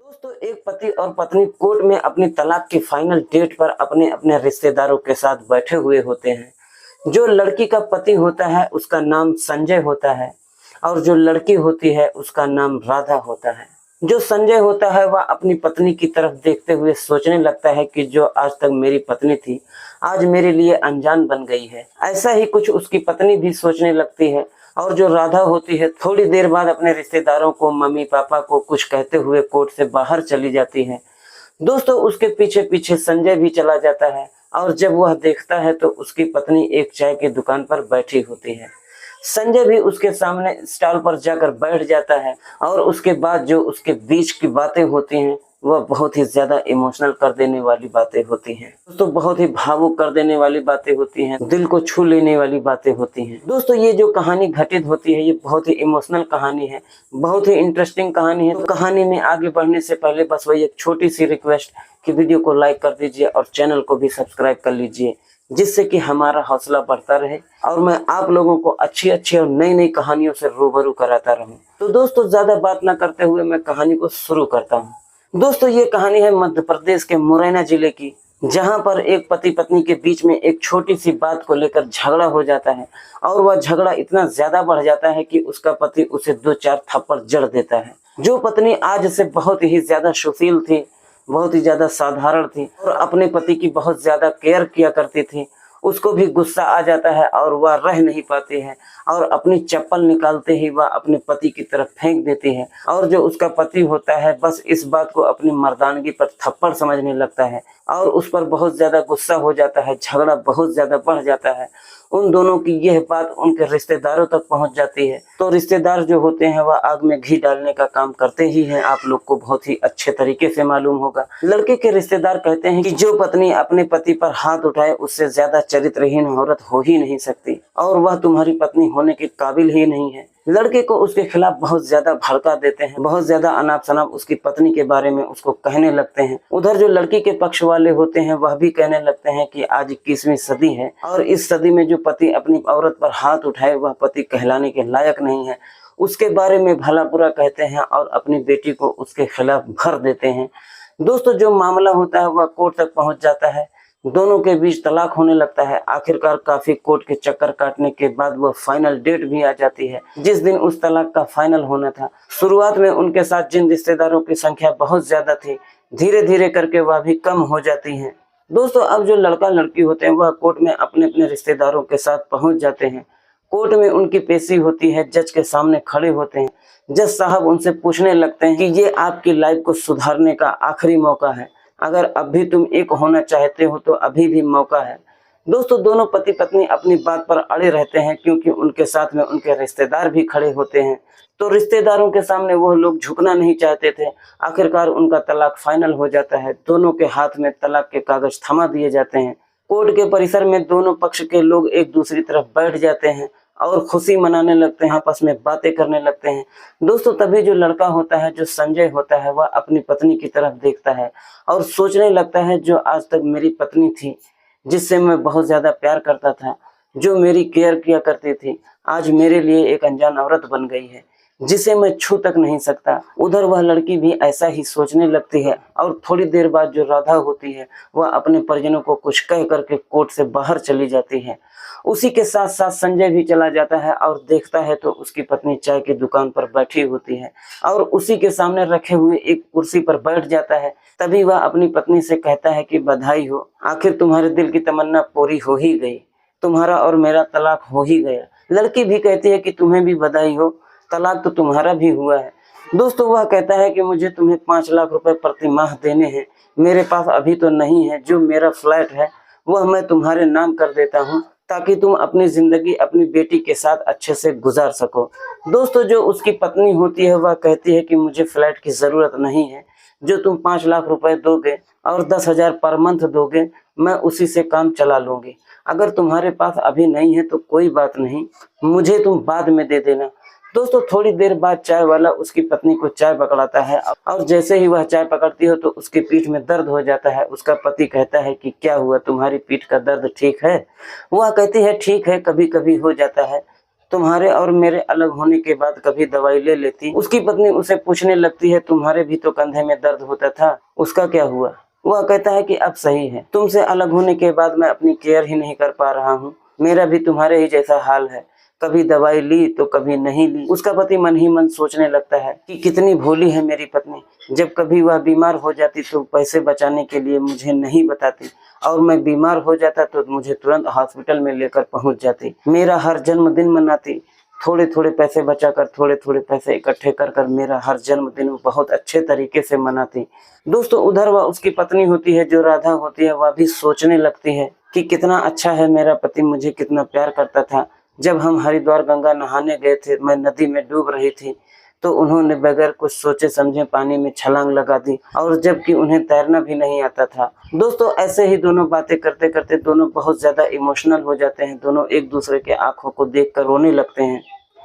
दोस्तों, एक पति और पत्नी कोर्ट में अपनी तलाक की फाइनल डेट पर अपने अपने रिश्तेदारों के साथ बैठे हुए होते हैं। जो लड़की का पति होता है उसका नाम संजय होता है और जो लड़की होती है उसका नाम राधा होता है। जो संजय होता है वह अपनी पत्नी की तरफ देखते हुए सोचने लगता है कि जो आज तक मेरी पत्नी थी आज मेरे लिए अनजान बन गई है। ऐसा ही कुछ उसकी पत्नी भी सोचने लगती है और जो राधा होती है थोड़ी देर बाद अपने रिश्तेदारों को, मम्मी पापा को कुछ कहते हुए कोर्ट से बाहर चली जाती है। दोस्तों, उसके पीछे पीछे संजय भी चला जाता है और जब वह देखता है तो उसकी पत्नी एक चाय की दुकान पर बैठी होती है। संजय भी उसके सामने स्टॉल पर जाकर बैठ जाता है और उसके बाद जो उसके बीच की बातें होती हैं वह बहुत ही ज्यादा इमोशनल कर देने वाली बातें होती हैं। दोस्तों, बहुत ही भावुक कर देने वाली बातें होती हैं, दिल को छू लेने वाली बातें होती हैं। दोस्तों, ये जो कहानी घटित होती है ये बहुत ही इमोशनल कहानी है, बहुत ही इंटरेस्टिंग कहानी है। तो कहानी में आगे बढ़ने से पहले बस वही एक छोटी सी रिक्वेस्ट कि वीडियो को लाइक कर दीजिए और चैनल को भी सब्सक्राइब कर लीजिए, जिससे कि हमारा हौसला बढ़ता रहे और मैं आप लोगों को अच्छी अच्छी और नई नई कहानियों से रूबरू कराता रहूं। तो दोस्तों, ज्यादा बात ना करते हुए मैं कहानी को शुरू करता हूं। दोस्तों, ये कहानी है मध्य प्रदेश के मुरैना जिले की, जहां पर एक पति पत्नी के बीच में एक छोटी सी बात को लेकर झगड़ा हो जाता है और वह झगड़ा इतना ज्यादा बढ़ जाता है कि उसका पति उसे 2-4 थप्पड़ जड़ देता है। जो पत्नी आज से बहुत ही ज्यादा सुशील थी, बहुत ही ज्यादा साधारण थी और अपने पति की बहुत ज्यादा केयर किया करती थी, उसको भी गुस्सा आ जाता है और वह रह नहीं पाती है और अपनी चप्पल निकालते ही वह अपने पति की तरफ फेंक देती है और जो उसका पति होता है बस इस बात को अपनी मर्दानगी पर थप्पड़ समझने लगता है और उस पर बहुत ज्यादा गुस्सा हो जाता है। झगड़ा बहुत ज्यादा बढ़ जाता है। उन दोनों की यह बात उनके रिश्तेदारों तक पहुंच जाती है। तो रिश्तेदार जो होते हैं वह आग में घी डालने का काम करते ही हैं, आप लोग को बहुत ही अच्छे तरीके से मालूम होगा। लड़के के रिश्तेदार कहते हैं कि जो पत्नी अपने पति पर हाथ उठाए उससे ज्यादा चरित्रहीन औरत हो ही नहीं सकती और वह तुम्हारी पत्नी होने के काबिल ही नहीं है। लड़के को उसके खिलाफ बहुत ज्यादा भड़का देते हैं, बहुत ज्यादा अनाप शनाप उसकी पत्नी के बारे में उसको कहने लगते हैं। उधर जो लड़की के पक्ष वाले होते हैं वह भी कहने लगते हैं कि आज 21वीं सदी है और इस सदी में जो पति अपनी औरत पर हाथ उठाए वह पति कहलाने के लायक नहीं है। उसके बारे में भला बुरा कहते हैं और अपनी बेटी को उसके खिलाफ भर देते हैं। दोस्तों, जो मामला होता है वह कोर्ट तक पहुंच जाता है। दोनों के बीच तलाक होने लगता है। आखिरकार काफी कोर्ट के चक्कर काटने के बाद वह फाइनल डेट भी आ जाती है जिस दिन उस तलाक का फाइनल होना था। शुरुआत में उनके साथ जिन रिश्तेदारों की संख्या बहुत ज्यादा थी, धीरे धीरे करके वह भी कम हो जाती है। दोस्तों, अब जो लड़का लड़की होते हैं वह कोर्ट में अपने अपने रिश्तेदारों के साथ पहुंच जाते हैं। कोर्ट में उनकी पेशी होती है, जज के सामने खड़े होते हैं। जज साहब उनसे पूछने लगते हैं कि ये आपकी लाइफ को सुधारने का आखिरी मौका है, अगर अब भी तुम एक होना चाहते हो तो अभी भी मौका है। दोस्तों, दोनों पति पत्नी अपनी बात पर अड़े रहते हैं क्योंकि उनके साथ में उनके रिश्तेदार भी खड़े होते हैं। तो रिश्तेदारों के सामने वो लोग झुकना नहीं चाहते थे। आखिरकार उनका तलाक फाइनल हो जाता है। दोनों के हाथ में तलाक के कागज थमा दिए जाते हैं। कोर्ट के परिसर में दोनों पक्ष के लोग एक दूसरी तरफ बैठ जाते हैं और खुशी मनाने लगते हैं, आपस में बातें करने लगते हैं। दोस्तों, तभी जो लड़का होता है, जो संजय होता है, वह अपनी पत्नी की तरफ देखता है और सोचने लगता है जो आज तक मेरी पत्नी थी, जिससे मैं बहुत ज्यादा प्यार करता था, जो मेरी केयर किया करती थी, आज मेरे लिए एक अनजान औरत बन गई है जिसे मैं छू तक नहीं सकता। उधर वह लड़की भी ऐसा ही सोचने लगती है और थोड़ी देर बाद जो राधा होती है वह अपने परिजनों को कुछ कह करके कोर्ट से बाहर चली जाती है। उसी के साथ साथ संजय भी चला जाता है और देखता है तो उसकी पत्नी चाय की दुकान पर बैठी होती है और उसी के सामने रखे हुए एक कुर्सी पर बैठ जाता है। तभी वह अपनी पत्नी से कहता है कि बधाई हो, आखिर तुम्हारे दिल की तमन्ना पूरी हो ही गई, तुम्हारा और मेरा तलाक हो ही गया। लड़की भी कहती है कि तुम्हें भी बधाई हो, तलाक तो तुम्हारा भी हुआ है। दोस्तों, वह कहता है कि मुझे तुम्हें 5 लाख रुपए प्रति माह देने हैं, मेरे पास अभी तो नहीं है। जो मेरा फ्लैट है वह मैं तुम्हारे नाम कर देता हूँ ताकि तुम अपनी जिंदगी अपनी बेटी के साथ अच्छे से गुजार सको। दोस्तों, जो उसकी पत्नी होती है वह कहती है कि मुझे फ्लैट की जरूरत नहीं है, जो तुम 5 लाख रुपए दोगे और 10,000 पर मंथ दोगे मैं उसी से काम चला लूंगी। अगर तुम्हारे पास अभी नहीं है तो कोई बात नहीं, मुझे तुम बाद में दे देना। दोस्तों, थोड़ी देर बाद चाय वाला उसकी पत्नी को चाय पकड़ाता है और जैसे ही वह चाय पकड़ती हो तो उसकी पीठ में दर्द हो जाता है। उसका पति कहता है कि क्या हुआ, तुम्हारी पीठ का दर्द ठीक है? वह कहती है ठीक है, कभी कभी हो जाता है, तुम्हारे और मेरे अलग होने के बाद कभी दवाई ले लेती। उसकी पत्नी उसे पूछने लगती है, तुम्हारे भी तो कंधे में दर्द होता था, उसका क्या हुआ? वह कहता है कि अब सही है। तुमसे अलग होने के बाद मैं अपनी केयर ही नहीं कर पा रहा हूँ। मेरा भी तुम्हारे ही जैसा हाल है, कभी दवाई ली तो कभी नहीं ली। उसका पति मन ही मन सोचने लगता है कि कितनी भोली है मेरी पत्नी। जब कभी वह बीमार हो जाती तो पैसे बचाने के लिए मुझे नहीं बताती, और मैं बीमार हो जाता तो मुझे तुरंत हॉस्पिटल में लेकर पहुंच जाती। मेरा हर जन्मदिन मनाती, थोड़े थोड़े पैसे बचाकर, थोड़े थोड़े पैसे इकट्ठे कर कर मेरा हर जन्मदिन बहुत अच्छे तरीके से मनाती। दोस्तों, उधर वह उसकी पत्नी होती है जो राधा होती है, वह भी सोचने लगती है कि कितना अच्छा है मेरा पति, मुझे कितना प्यार करता था। जब हम हरिद्वार गंगा नहाने गए थे, मैं नदी में डूब रही थी तो उन्होंने बगैर कुछ सोचे समझे पानी में छलांग लगा दी, और जबकि उन्हें तैरना भी नहीं आता था। दोस्तों, ऐसे ही दोनों बातें करते करते दोनों बहुत ज्यादा इमोशनल हो जाते हैं। दोनों एक दूसरे के आंखों को देखकर रोने लगते हैं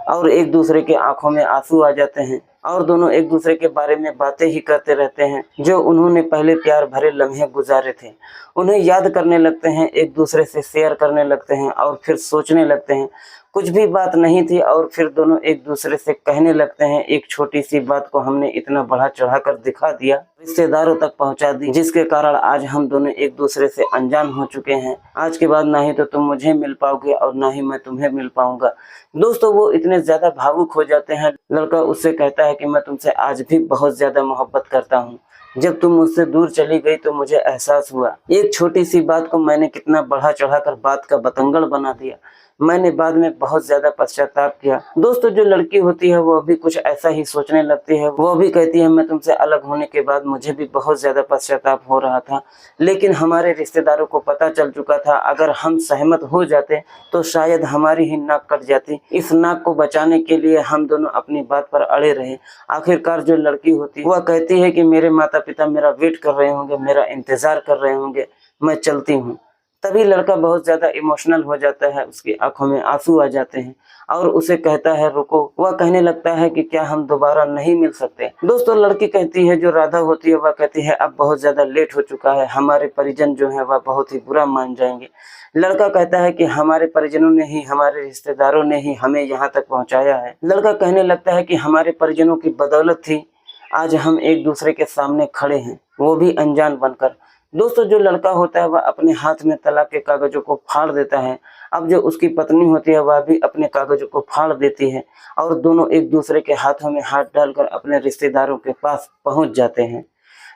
और एक दूसरे के आंखों में आंसू आ जाते हैं, और दोनों एक दूसरे के बारे में बातें ही करते रहते हैं जो उन्होंने पहले प्यार भरे लम्हे गुजारे थे। उन्हें याद करने लगते हैं, एक दूसरे से शेयर करने लगते हैं, और फिर सोचने लगते हैं कुछ भी बात नहीं थी, और फिर दोनों एक दूसरे से कहने लगते हैं, एक छोटी सी बात को हमने इतना बढ़ा चढ़ा कर दिखा दिया, रिश्तेदारों तक पहुंचा दी, जिसके कारण आज हम दोनों एक दूसरे से अनजान हो चुके हैं। आज के बाद ना ही तो तुम मुझे मिल पाओगे और ना ही मैं तुम्हें मिल पाऊंगा। दोस्तों, वो इतने ज्यादा भावुक हो जाते हैं। लड़का उससे कहता है कि मैं तुमसे आज भी बहुत ज्यादा मोहब्बत करता हूँ। जब तुम मुझसे दूर चली गई तो मुझे एहसास हुआ, एक छोटी सी बात को मैंने कितना बढ़ा चढ़ाकर बात का बतंगड़ बना दिया। मैंने बाद में बहुत ज्यादा पश्चाताप किया। दोस्तों, जो लड़की होती है वो भी कुछ ऐसा ही सोचने लगती है। वो भी कहती है, मैं तुमसे अलग होने के बाद मुझे भी बहुत ज्यादा पश्चाताप हो रहा था, लेकिन हमारे रिश्तेदारों को पता चल चुका था, अगर हम सहमत हो जाते तो शायद हमारी ही नाक कट जाती। इस नाक को बचाने के लिए हम दोनों अपनी बात पर अड़े रहे। आखिरकार जो लड़की होती है वह कहती है कि मेरे माता पिता मेरा वेट कर रहे होंगे, मेरा इंतजार कर रहे होंगे, मैं चलती हूँ। तभी लड़का बहुत ज्यादा इमोशनल हो जाता है, उसकी आंखों में आंसू आ जाते हैं और उसे कहता है रुको। वह कहने लगता है कि क्या हम दोबारा नहीं मिल सकते। दोस्तों, लड़की कहती है, जो राधा होती है वह कहती है, अब बहुत ज्यादा लेट हो चुका है, हमारे परिजन जो है वह बहुत ही बुरा मान जाएंगे। लड़का कहता है कि हमारे परिजनों ने ही, हमारे रिश्तेदारों ने ही हमें यहाँ तक पहुँचाया है। लड़का कहने लगता है कि हमारे परिजनों की बदौलत थी आज हम एक दूसरे के सामने खड़े हैं, वो भी अनजान बनकर। दोस्तों, जो लड़का होता है वह अपने हाथ में तलाक के कागजों को फाड़ देता है। अब जो उसकी पत्नी होती है वह भी अपने कागजों को फाड़ देती है, और दोनों एक दूसरे के हाथों में हाथ डालकर अपने रिश्तेदारों के पास पहुंच जाते हैं।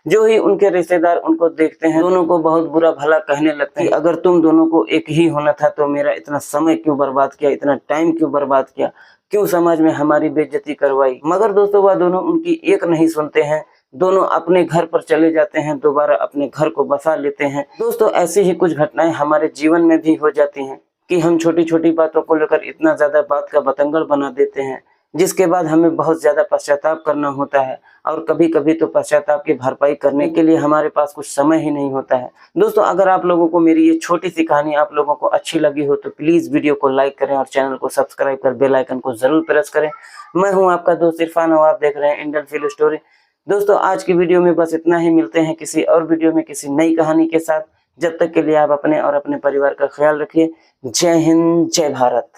जो ही उनके रिश्तेदार उनको देखते हैं, दोनों को बहुत बुरा भला कहने लगते हैं, अगर तुम दोनों को एक ही होना था तो मेरा इतना समय क्यों बर्बाद किया, इतना टाइम क्यों बर्बाद किया, क्यों समाज में हमारी बेइज्जती करवाई। मगर दोस्तों, वह दोनों उनकी एक नहीं सुनते हैं। दोनों अपने घर पर चले जाते हैं, दोबारा अपने घर को बसा लेते हैं। दोस्तों, ऐसी ही कुछ घटनाएं हमारे जीवन में भी हो जाती हैं कि हम छोटी छोटी बातों को लेकर इतना ज्यादा बात का बतंगड़ बना देते हैं, जिसके बाद हमें बहुत ज्यादा पश्चाताप करना होता है, और कभी कभी तो पश्चाताप की भरपाई करने के लिए हमारे पास कुछ समय ही नहीं होता है। दोस्तों, अगर आप लोगों को मेरी ये छोटी सी कहानी आप लोगों को अच्छी लगी हो तो प्लीज वीडियो को लाइक करें और चैनल को सब्सक्राइब कर बेल आइकन को जरूर प्रेस करें। मैं हूं आपका दोस्त इरफान और आप देख रहे हैं इंडियन फिल स्टोरी। दोस्तों, आज की वीडियो में बस इतना ही। मिलते हैं किसी और वीडियो में किसी नई कहानी के साथ। जब तक के लिए आप अपने और अपने परिवार का ख्याल रखिए। जय हिंद, जय भारत।